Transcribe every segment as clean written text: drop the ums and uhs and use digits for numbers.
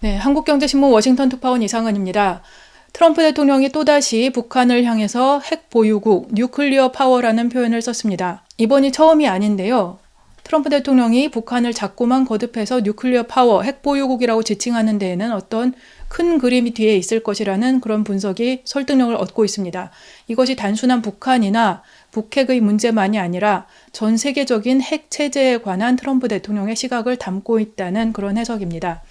네, 한국경제신문 워싱턴 특파원 이상은입니다. 트럼프 대통령이 또다시 북한을 향해서 핵 보유국, 뉴클리어 파워라는 표현을 썼습니다. 이번이 처음이 아닌데요. 트럼프 대통령이 북한을 자꾸만 거듭해서 뉴클리어 파워, 핵 보유국이라고 지칭하는 데에는 어떤 큰 그림이 뒤에 있을 것이라는 그런 분석이 설득력을 얻고 있습니다. 이것이 단순한 북한이나 북핵의 문제만이 아니라 전 세계적인 핵 체제에 관한 트럼프 대통령의 시각을 담고 있다는 그런 해석입니다.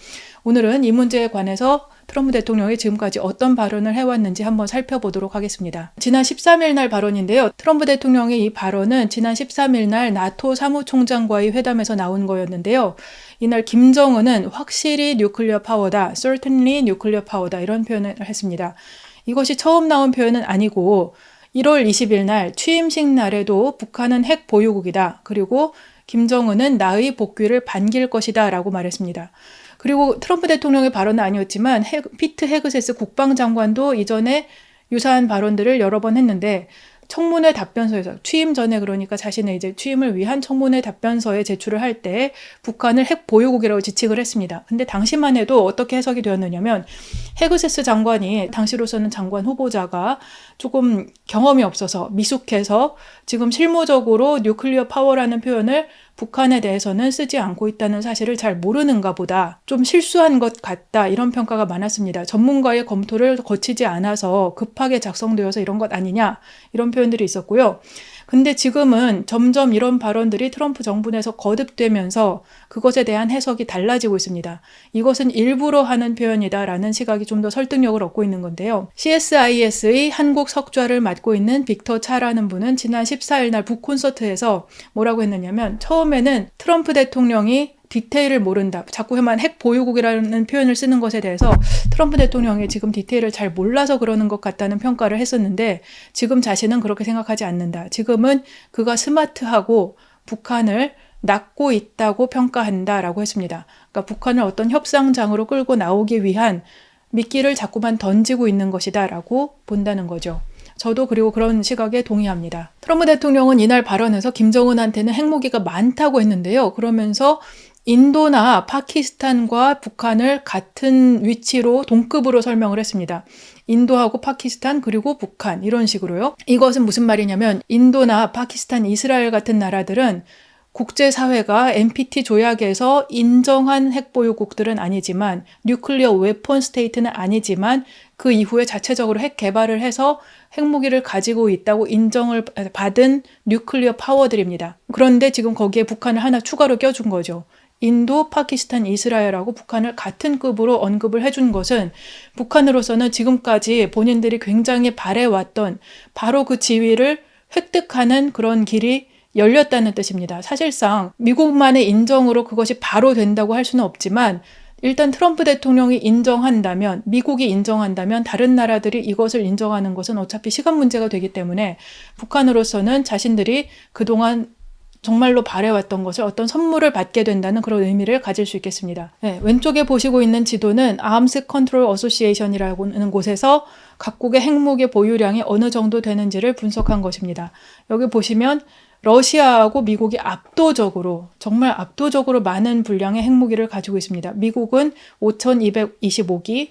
오늘은 이 문제에 관해서 트럼프 대통령이 지금까지 어떤 발언을 해왔는지 한번 살펴보도록 하겠습니다. 지난 13일 날 발언인데요. 트럼프 대통령의 이 발언은 지난 13일 날 나토 사무총장과의 회담에서 나온 거였는데요. 이날 김정은은 확실히 뉴클리어 파워다, certainly nuclear power다 이런 표현을 했습니다. 이것이 처음 나온 표현은 아니고 1월 20일 날 취임식 날에도 북한은 핵 보유국이다. 그리고 김정은은 나의 복귀를 반길 것이다 라고 말했습니다. 그리고 트럼프 대통령의 발언은 아니었지만 피트 헤그세스 국방장관도 이전에 유사한 발언들을 여러 번 했는데 청문회 답변서에서 취임 전에 그러니까 자신의 이제 취임을 위한 청문회 답변서에 제출을 할 때 북한을 핵 보유국이라고 지칭을 했습니다. 근데 당시만 해도 어떻게 해석이 되었느냐면 헤그세스 장관이 당시로서는 장관 후보자가 조금 경험이 없어서 미숙해서 지금 실무적으로 뉴클리어 파워라는 표현을 북한에 대해서는 쓰지 않고 있다는 사실을 잘 모르는가 보다. 좀 실수한 것 같다. 이런 평가가 많았습니다. 전문가의 검토를 거치지 않아서 급하게 작성되어서 이런 것 아니냐. 이런 표현들이 있었고요. 근데 지금은 점점 이런 발언들이 트럼프 정부 내에서 거듭되면서 그것에 대한 해석이 달라지고 있습니다. 이것은 일부러 하는 표현이다라는 시각이 좀 더 설득력을 얻고 있는 건데요. CSIS의 한국 석좌를 맡고 있는 빅터 차라는 분은 지난 14일 날 북콘서트에서 뭐라고 했느냐면 처음에는 트럼프 대통령이 디테일을 모른다. 자꾸만 핵 보유국이라는 표현을 쓰는 것에 대해서 트럼프 대통령이 지금 디테일을 잘 몰라서 그러는 것 같다는 평가를 했었는데 지금 자신은 그렇게 생각하지 않는다. 지금은 그가 스마트하고 북한을 낚고 있다고 평가한다라고 했습니다. 그러니까 북한을 어떤 협상장으로 끌고 나오기 위한 미끼를 자꾸만 던지고 있는 것이다라고 본다는 거죠. 저도 그리고 그런 시각에 동의합니다. 트럼프 대통령은 이날 발언에서 김정은한테는 핵무기가 많다고 했는데요. 그러면서 인도나 파키스탄과 북한을 같은 위치로 동급으로 설명을 했습니다. 인도하고 파키스탄 그리고 북한 이런 식으로요. 이것은 무슨 말이냐면 인도나 파키스탄, 이스라엘 같은 나라들은 국제사회가 NPT 조약에서 인정한 핵보유국들은 아니지만 뉴클리어 웨폰 스테이트는 아니지만 그 이후에 자체적으로 핵 개발을 해서 핵무기를 가지고 있다고 인정을 받은 뉴클리어 파워들입니다. 그런데 지금 거기에 북한을 하나 추가로 껴준 거죠. 인도, 파키스탄, 이스라엘하고 북한을 같은 급으로 언급을 해준 것은 북한으로서는 지금까지 본인들이 굉장히 바래왔던 바로 그 지위를 획득하는 그런 길이 열렸다는 뜻입니다. 사실상 미국만의 인정으로 그것이 바로 된다고 할 수는 없지만 일단 트럼프 대통령이 인정한다면, 미국이 인정한다면 다른 나라들이 이것을 인정하는 것은 어차피 시간 문제가 되기 때문에 북한으로서는 자신들이 그동안 정말로 바래왔던 것을 어떤 선물을 받게 된다는 그런 의미를 가질 수 있겠습니다. 네, 왼쪽에 보시고 있는 지도는 Arms Control Association이라고 하는 곳에서 각국의 핵무기 보유량이 어느 정도 되는지를 분석한 것입니다. 여기 보시면 러시아하고 미국이 압도적으로 정말 압도적으로 많은 분량의 핵무기를 가지고 있습니다. 미국은 5,225기,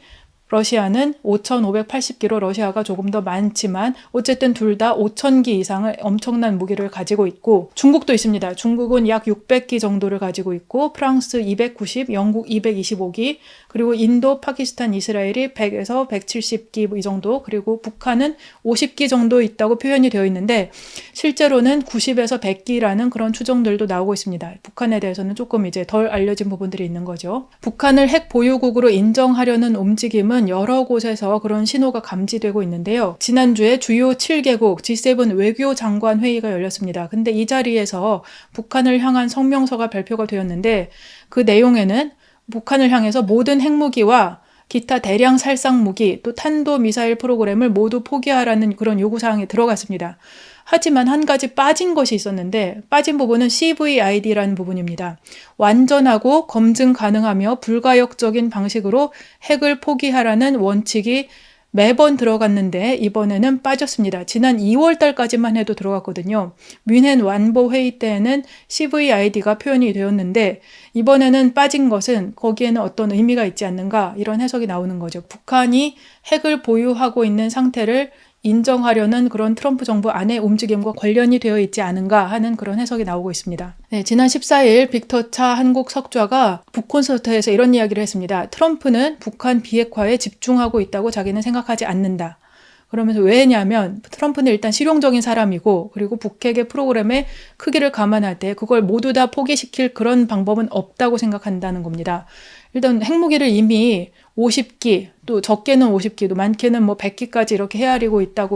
러시아는 5,580기로 러시아가 조금 더 많지만 어쨌든 둘 다 5,000기 이상의 엄청난 무기를 가지고 있고 중국도 있습니다. 중국은 약 600기 정도를 가지고 있고 프랑스 290, 영국 225기 그리고 인도, 파키스탄, 이스라엘이 100에서 170기 이 정도 그리고 북한은 50기 정도 있다고 표현이 되어 있는데 실제로는 90에서 100기라는 그런 추정들도 나오고 있습니다. 북한에 대해서는 조금 이제 덜 알려진 부분들이 있는 거죠. 북한을 핵 보유국으로 인정하려는 움직임은 여러 곳에서 그런 신호가 감지되고 있는데요. 지난주에 주요 7개국 G7 외교장관 회의가 열렸습니다. 근데 이 자리에서 북한을 향한 성명서가 발표가 되었는데 그 내용에는 북한을 향해서 모든 핵무기와 기타 대량 살상 무기 또 탄도미사일 프로그램을 모두 포기하라는 그런 요구사항이 들어갔습니다. 하지만 한 가지 빠진 것이 있었는데 빠진 부분은 CVID라는 부분입니다. 완전하고 검증 가능하며 불가역적인 방식으로 핵을 포기하라는 원칙이 매번 들어갔는데 이번에는 빠졌습니다. 지난 2월 달까지만 해도 들어갔거든요. 뮌헨 완보 회의 때에는 CVID가 표현이 되었는데 이번에는 빠진 것은 거기에는 어떤 의미가 있지 않는가 이런 해석이 나오는 거죠. 북한이 핵을 보유하고 있는 상태를 인정하려는 그런 트럼프 정부 안의 움직임과 관련이 되어 있지 않은가 하는 그런 해석이 나오고 있습니다. 네, 지난 14일 빅터 차 한국 석좌가 북콘서트에서 이런 이야기를 했습니다. 트럼프는 북한 비핵화에 집중하고 있다고 자기는 생각하지 않는다. 그러면서 왜냐면 트럼프는 일단 실용적인 사람이고 그리고 북핵의 프로그램의 크기를 감안할 때 그걸 모두 다 포기시킬 그런 방법은 없다고 생각한다는 겁니다. 일단 핵무기를 이미 50기, 또 적게는 50기, 또 많게는 100기까지 이렇게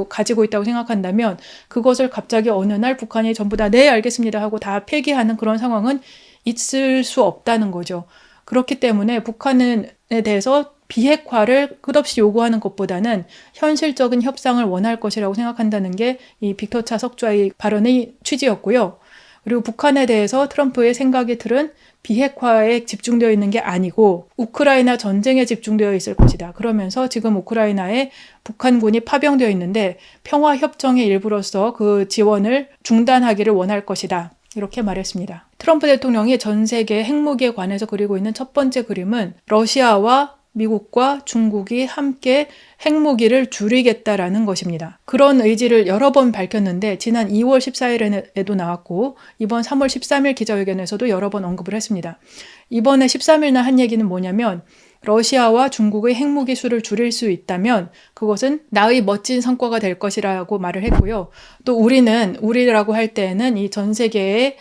가지고 있다고 생각한다면 그것을 갑자기 어느 날 북한이 전부 다 네, 알겠습니다 하고 다 폐기하는 그런 상황은 있을 수 없다는 거죠. 그렇기 때문에 북한에 대해서 비핵화를 끝없이 요구하는 것보다는 현실적인 협상을 원할 것이라고 생각한다는 게 이 빅터차 석좌의 발언의 취지였고요. 그리고 북한에 대해서 트럼프의 생각의 틀은 비핵화에 집중되어 있는 게 아니고 우크라이나 전쟁에 집중되어 있을 것이다. 그러면서 지금 우크라이나에 북한군이 파병되어 있는데 평화협정의 일부로서 그 지원을 중단하기를 원할 것이다. 이렇게 말했습니다. 트럼프 대통령이 전 세계 핵무기에 관해서 그리고 있는 첫 번째 그림은 러시아와 미국과 중국이 함께 핵무기를 줄이겠다라는 것입니다. 그런 의지를 여러 번 밝혔는데 지난 2월 14일에도 나왔고 이번 3월 13일 기자회견에서도 여러 번 언급을 했습니다. 이번에 13일 날 한 얘기는 뭐냐면 러시아와 중국의 핵무기 수를 줄일 수 있다면 그것은 나의 멋진 성과가 될 것이라고 말을 했고요. 또 우리라고 할 때에는 이 전 세계의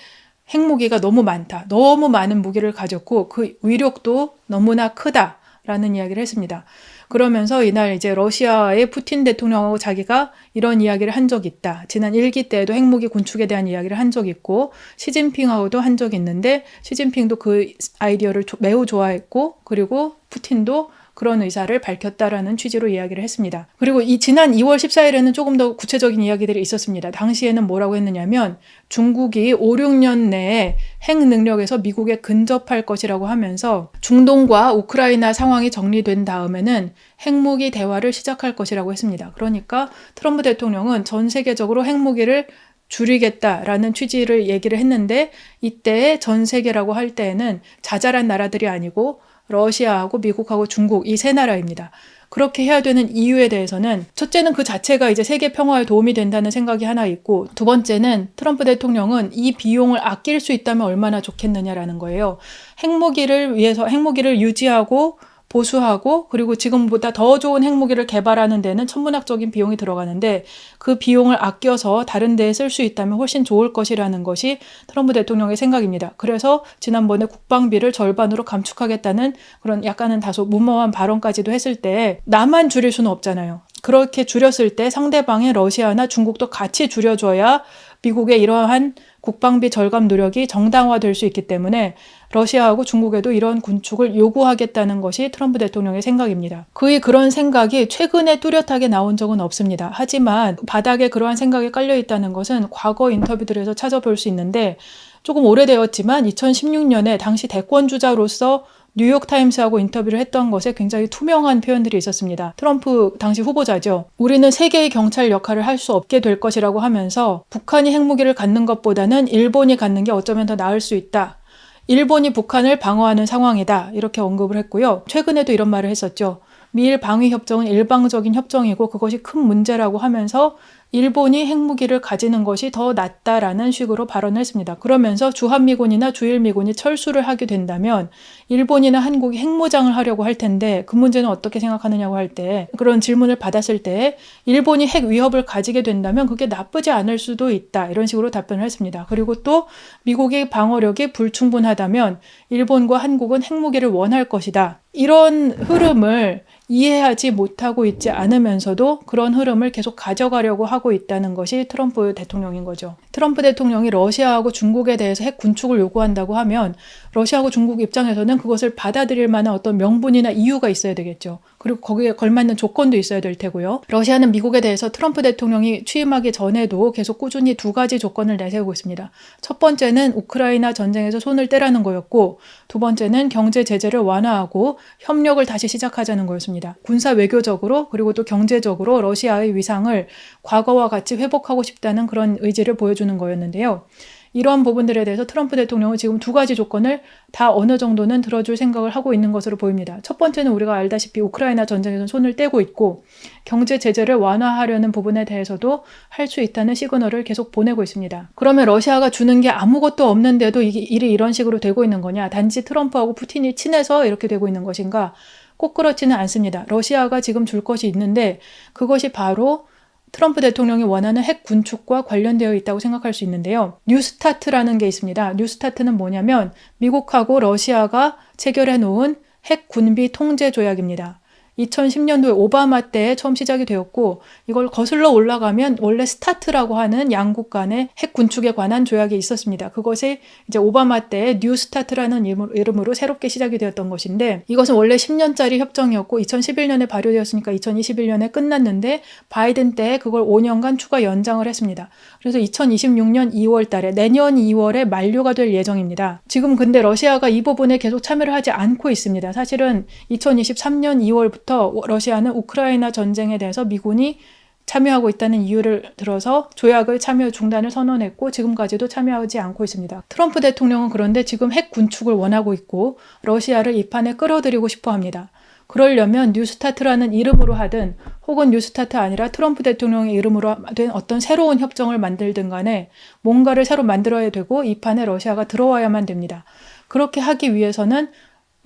핵무기가 너무 많다. 너무 많은 무기를 가졌고 그 위력도 너무나 크다. 라는 이야기를 했습니다. 그러면서 이날 이제 러시아의 푸틴 대통령하고 자기가 이런 이야기를 한 적이 있다. 지난 1기 때에도 핵무기 군축에 대한 이야기를 한 적이 있고 시진핑하고도 한 적이 있는데 시진핑도 그 아이디어를 매우 좋아했고 그리고 푸틴도 그런 의사를 밝혔다라는 취지로 이야기를 했습니다. 그리고 이 지난 2월 14일에는 조금 더 구체적인 이야기들이 있었습니다. 당시에는 뭐라고 했느냐면 중국이 5, 6년 내에 핵 능력에서 미국에 근접할 것이라고 하면서 중동과 우크라이나 상황이 정리된 다음에는 핵무기 대화를 시작할 것이라고 했습니다. 그러니까 트럼프 대통령은 전 세계적으로 핵무기를 줄이겠다라는 취지를 얘기를 했는데 이때 전 세계라고 할 때에는 자잘한 나라들이 아니고 러시아하고 미국하고 중국 이 세 나라입니다. 그렇게 해야 되는 이유에 대해서는 첫째는 그 자체가 이제 세계 평화에 도움이 된다는 생각이 하나 있고 두 번째는 트럼프 대통령은 이 비용을 아낄 수 있다면 얼마나 좋겠느냐라는 거예요. 핵무기를 위해서 핵무기를 유지하고 보수하고 그리고 지금보다 더 좋은 핵무기를 개발하는 데는 천문학적인 비용이 들어가는데 그 비용을 아껴서 다른 데에 쓸 수 있다면 훨씬 좋을 것이라는 것이 트럼프 대통령의 생각입니다. 그래서 지난번에 국방비를 절반으로 감축하겠다는 그런 약간은 다소 무모한 발언까지도 했을 때 나만 줄일 수는 없잖아요. 그렇게 줄였을 때 상대방의 러시아나 중국도 같이 줄여줘야 미국의 이러한 국방비 절감 노력이 정당화될 수 있기 때문에 러시아하고 중국에도 이런 군축을 요구하겠다는 것이 트럼프 대통령의 생각입니다. 그의 그런 생각이 최근에 뚜렷하게 나온 적은 없습니다. 하지만 바닥에 그러한 생각이 깔려 있다는 것은 과거 인터뷰들에서 찾아볼 수 있는데 조금 오래되었지만 2016년에 당시 대권주자로서 뉴욕타임스하고 인터뷰를 했던 것에 굉장히 투명한 표현들이 있었습니다. 트럼프 당시 후보자죠. 우리는 세계의 경찰 역할을 할 수 없게 될 것이라고 하면서 북한이 핵무기를 갖는 것보다는 일본이 갖는 게 어쩌면 더 나을 수 있다. 일본이 북한을 방어하는 상황이다. 이렇게 언급을 했고요. 최근에도 이런 말을 했었죠. 미일 방위협정은 일방적인 협정이고 그것이 큰 문제라고 하면서 일본이 핵무기를 가지는 것이 더 낫다라는 식으로 발언을 했습니다. 그러면서 주한미군이나 주일미군이 철수를 하게 된다면 일본이나 한국이 핵무장을 하려고 할 텐데 그 문제는 어떻게 생각하느냐고 할 때 그런 질문을 받았을 때 일본이 핵 위협을 가지게 된다면 그게 나쁘지 않을 수도 있다. 이런 식으로 답변을 했습니다. 그리고 또 미국의 방어력이 불충분하다면 일본과 한국은 핵무기를 원할 것이다. 이런 흐름을 이해하지 못하고 있지 않으면서도 그런 흐름을 계속 가져가려고 하고 있다는 것이 트럼프 대통령인 거죠. 트럼프 대통령이 러시아하고 중국에 대해서 핵 군축을 요구한다고 하면 러시아하고 중국 입장에서는 그것을 받아들일 만한 어떤 명분이나 이유가 있어야 되겠죠. 그리고 거기에 걸맞는 조건도 있어야 될 테고요. 러시아는 미국에 대해서 트럼프 대통령이 취임하기 전에도 계속 꾸준히 두 가지 조건을 내세우고 있습니다. 첫 번째는 우크라이나 전쟁에서 손을 떼라는 거였고 두 번째는 경제 제재를 완화하고 협력을 다시 시작하자는 거였습니다. 군사 외교적으로 그리고 또 경제적으로 러시아의 위상을 과거와 같이 회복하고 싶다는 그런 의지를 보여주는 거였는데요. 이러한 부분들에 대해서 트럼프 대통령은 지금 두 가지 조건을 다 어느 정도는 들어줄 생각을 하고 있는 것으로 보입니다. 첫 번째는 우리가 알다시피 우크라이나 전쟁에서 손을 떼고 있고 경제 제재를 완화하려는 부분에 대해서도 할 수 있다는 시그널을 계속 보내고 있습니다. 그러면 러시아가 주는 게 아무것도 없는데도 일이 이런 식으로 되고 있는 거냐? 단지 트럼프하고 푸틴이 친해서 이렇게 되고 있는 것인가? 꼭 그렇지는 않습니다. 러시아가 지금 줄 것이 있는데 그것이 바로 트럼프 대통령이 원하는 핵 군축과 관련되어 있다고 생각할 수 있는데요. 뉴스타트라는 게 있습니다. 뉴스타트는 뭐냐면 미국하고 러시아가 체결해 놓은 핵 군비 통제 조약입니다. 2010년도에 오바마 때 처음 시작이 되었고 이걸 거슬러 올라가면 원래 스타트라고 하는 양국 간의 핵 군축에 관한 조약이 있었습니다. 그것이 이제 오바마 때 뉴 스타트라는 이름으로 새롭게 시작이 되었던 것인데 이것은 원래 10년짜리 협정이었고 2011년에 발효되었으니까 2021년에 끝났는데 바이든 때 그걸 5년간 추가 연장을 했습니다. 그래서 2026년 2월 달에 내년 2월에 만료가 될 예정입니다. 지금 근데 러시아가 이 부분에 계속 참여를 하지 않고 있습니다. 사실은 2023년 2월부터 러시아는 우크라이나 전쟁에 대해서 미군이 참여하고 있다는 이유를 들어서 조약을 참여 중단을 선언했고 지금까지도 참여하지 않고 있습니다. 트럼프 대통령은 그런데 지금 핵 군축을 원하고 있고 러시아를 이 판에 끌어들이고 싶어 합니다. 그러려면 뉴스타트라는 이름으로 하든 혹은 뉴스타트 아니라 트럼프 대통령의 이름으로 된 어떤 새로운 협정을 만들든 간에 뭔가를 새로 만들어야 되고 이 판에 러시아가 들어와야만 됩니다. 그렇게 하기 위해서는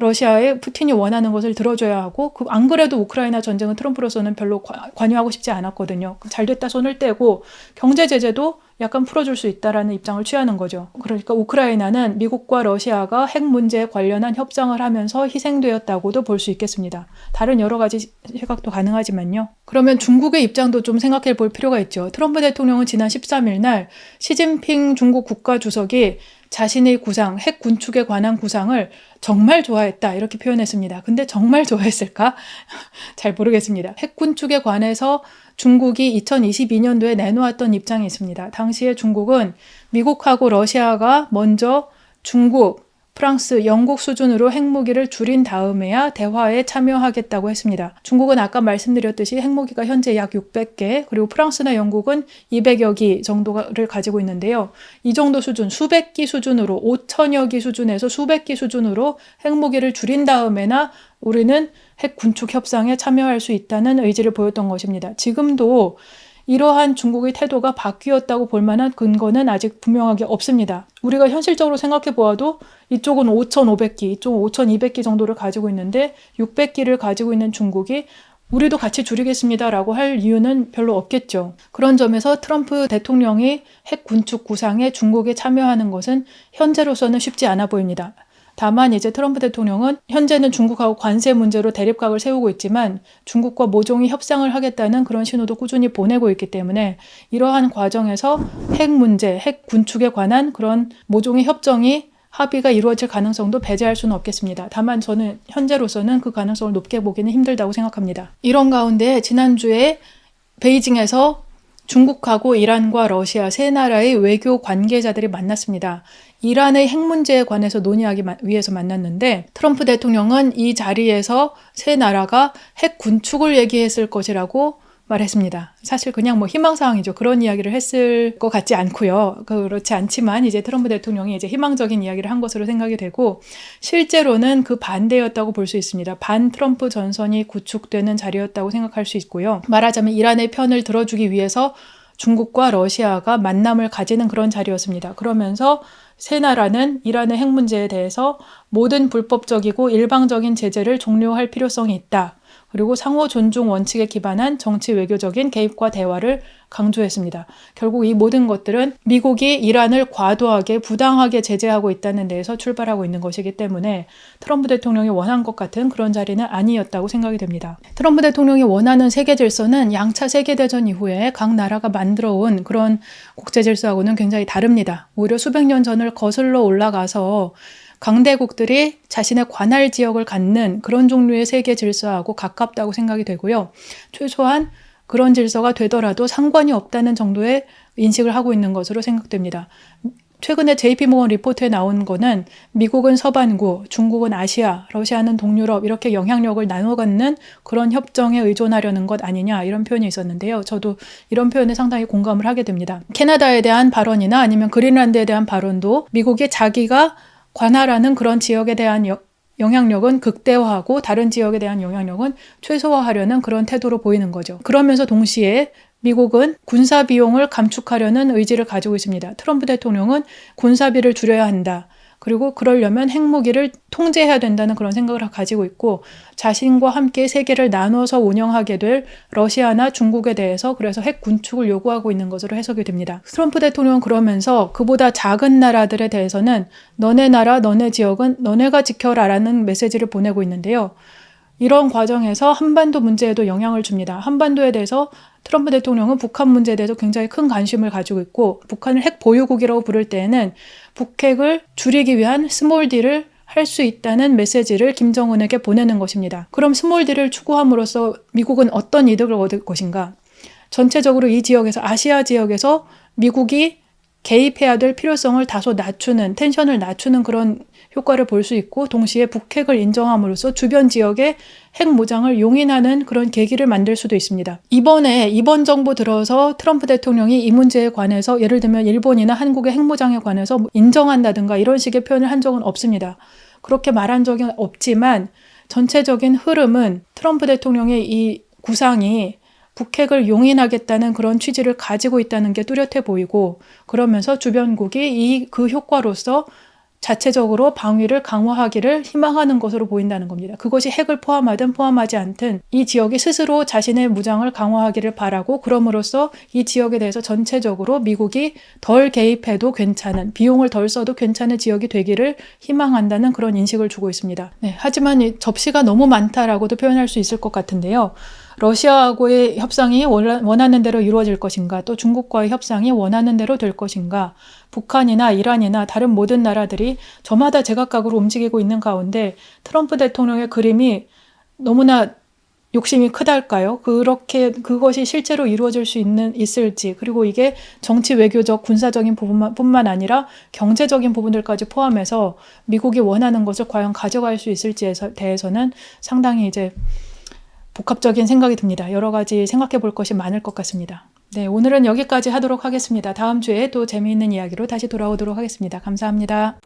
러시아의 푸틴이 원하는 것을 들어줘야 하고 안 그래도 우크라이나 전쟁은 트럼프로서는 별로 관여하고 싶지 않았거든요. 잘됐다 손을 떼고 경제 제재도 약간 풀어줄 수 있다라는 입장을 취하는 거죠. 그러니까 우크라이나는 미국과 러시아가 핵 문제에 관련한 협상을 하면서 희생되었다고도 볼 수 있겠습니다. 다른 여러 가지 시각도 가능하지만요. 그러면 중국의 입장도 좀 생각해 볼 필요가 있죠. 트럼프 대통령은 지난 13일 날 시진핑 중국 국가주석이 자신의 구상, 핵 군축에 관한 구상을 정말 좋아했다 이렇게 표현했습니다. 근데 정말 좋아했을까? 잘 모르겠습니다. 핵 군축에 관해서 중국이 2022년도에 내놓았던 입장이 있습니다. 당시에 중국은 미국하고 러시아가 먼저 중국, 프랑스, 영국 수준으로 핵무기를 줄인 다음에야 대화에 참여하겠다고 했습니다. 중국은 아까 말씀드렸듯이 핵무기가 현재 약 600개, 그리고 프랑스나 영국은 200여 기 정도를 가지고 있는데요. 이 정도 수준, 수백 기 수준으로, 5천여 기 수준에서 수백 기 수준으로 핵무기를 줄인 다음에나 우리는 핵 군축 협상에 참여할 수 있다는 의지를 보였던 것입니다. 지금도 이러한 중국의 태도가 바뀌었다고 볼 만한 근거는 아직 분명하게 없습니다. 우리가 현실적으로 생각해 보아도 이쪽은 5,500기, 이쪽은 5,200기 정도를 가지고 있는데 600기를 가지고 있는 중국이 우리도 같이 줄이겠습니다라고 할 이유는 별로 없겠죠. 그런 점에서 트럼프 대통령이 핵 군축 구상에 중국에 참여하는 것은 현재로서는 쉽지 않아 보입니다. 다만 이제 트럼프 대통령은 현재는 중국하고 관세 문제로 대립각을 세우고 있지만 중국과 모종의 협상을 하겠다는 그런 신호도 꾸준히 보내고 있기 때문에 이러한 과정에서 핵 문제, 핵 군축에 관한 그런 모종의 협정이 합의가 이루어질 가능성도 배제할 수는 없겠습니다. 다만 저는 현재로서는 그 가능성을 높게 보기는 힘들다고 생각합니다. 이런 가운데 지난주에 베이징에서 중국하고 이란과 러시아 세 나라의 외교 관계자들이 만났습니다. 이란의 핵 문제에 관해서 논의하기 위해서 만났는데 트럼프 대통령은 이 자리에서 세 나라가 핵 군축을 얘기했을 것이라고 말했습니다. 사실 그냥 희망사항이죠. 그런 이야기를 했을 것 같지 않고요. 그렇지 않지만 이제 트럼프 대통령이 이제 희망적인 이야기를 한 것으로 생각이 되고 실제로는 그 반대였다고 볼 수 있습니다. 반 트럼프 전선이 구축되는 자리였다고 생각할 수 있고요. 말하자면 이란의 편을 들어주기 위해서 중국과 러시아가 만남을 가지는 그런 자리였습니다. 그러면서 세 나라는 이란의 핵 문제에 대해서 모든 불법적이고 일방적인 제재를 종료할 필요성이 있다. 그리고 상호 존중 원칙에 기반한 정치 외교적인 개입과 대화를 강조했습니다. 결국 이 모든 것들은 미국이 이란을 과도하게 부당하게 제재하고 있다는 데에서 출발하고 있는 것이기 때문에 트럼프 대통령이 원한 것 같은 그런 자리는 아니었다고 생각이 됩니다. 트럼프 대통령이 원하는 세계 질서는 양차 세계대전 이후에 각 나라가 만들어온 그런 국제 질서하고는 굉장히 다릅니다. 오히려 수백 년 전을 거슬러 올라가서 강대국들이 자신의 관할 지역을 갖는 그런 종류의 세계 질서하고 가깝다고 생각이 되고요. 최소한 그런 질서가 되더라도 상관이 없다는 정도의 인식을 하고 있는 것으로 생각됩니다. 최근에 JP모건 리포트에 나온 거는 미국은 서반구, 중국은 아시아, 러시아는 동유럽 이렇게 영향력을 나눠 갖는 그런 협정에 의존하려는 것 아니냐 이런 표현이 있었는데요. 저도 이런 표현에 상당히 공감을 하게 됩니다. 캐나다에 대한 발언이나 아니면 그린란드에 대한 발언도 미국이 자기가 관할하는 그런 지역에 대한 영향력은 극대화하고 다른 지역에 대한 영향력은 최소화하려는 그런 태도로 보이는 거죠. 그러면서 동시에 미국은 군사 비용을 감축하려는 의지를 가지고 있습니다. 트럼프 대통령은 군사비를 줄여야 한다. 그리고 그러려면 핵무기를 통제해야 된다는 그런 생각을 가지고 있고 자신과 함께 세계를 나눠서 운영하게 될 러시아나 중국에 대해서 그래서 핵 군축을 요구하고 있는 것으로 해석이 됩니다. 트럼프 대통령은 그러면서 그보다 작은 나라들에 대해서는 너네 나라, 너네 지역은 너네가 지켜라라는 메시지를 보내고 있는데요. 이런 과정에서 한반도 문제에도 영향을 줍니다. 한반도에 대해서 트럼프 대통령은 북한 문제에 대해서 굉장히 큰 관심을 가지고 있고 북한을 핵 보유국이라고 부를 때에는 북핵을 줄이기 위한 스몰 딜을 할 수 있다는 메시지를 김정은에게 보내는 것입니다. 그럼 스몰 딜을 추구함으로써 미국은 어떤 이득을 얻을 것인가? 전체적으로 이 지역에서 아시아 지역에서 미국이 개입해야 될 필요성을 다소 낮추는 텐션을 낮추는 그런 효과를 볼 수 있고 동시에 북핵을 인정함으로써 주변 지역의 핵 무장을 용인하는 그런 계기를 만들 수도 있습니다. 이번 정부 들어서 트럼프 대통령이 이 문제에 관해서 예를 들면 일본이나 한국의 핵무장에 관해서 인정한다든가 이런 식의 표현을 한 적은 없습니다. 그렇게 말한 적은 없지만 전체적인 흐름은 트럼프 대통령의 이 구상이 북핵을 용인하겠다는 그런 취지를 가지고 있다는 게 뚜렷해 보이고 그러면서 주변국이 그 효과로서 자체적으로 방위를 강화하기를 희망하는 것으로 보인다는 겁니다. 그것이 핵을 포함하든 포함하지 않든 이 지역이 스스로 자신의 무장을 강화하기를 바라고 그럼으로써 이 지역에 대해서 전체적으로 미국이 덜 개입해도 괜찮은 비용을 덜 써도 괜찮은 지역이 되기를 희망한다는 그런 인식을 주고 있습니다. 네, 하지만 이 접시가 너무 많다라고도 표현할 수 있을 것 같은데요. 러시아하고의 협상이 원하는 대로 이루어질 것인가 또 중국과의 협상이 원하는 대로 될 것인가 북한이나 이란이나 다른 모든 나라들이 저마다 제각각으로 움직이고 있는 가운데 트럼프 대통령의 그림이 너무나 욕심이 크달까요? 그것이 실제로 이루어질 수 있을지 그리고 이게 정치 외교적 군사적인 부분뿐만 아니라 경제적인 부분들까지 포함해서 미국이 원하는 것을 과연 가져갈 수 있을지에 대해서는 상당히 이제 복합적인 생각이 듭니다. 여러 가지 생각해 볼 것이 많을 것 같습니다. 네, 오늘은 여기까지 하도록 하겠습니다. 다음 주에 또 재미있는 이야기로 다시 돌아오도록 하겠습니다. 감사합니다.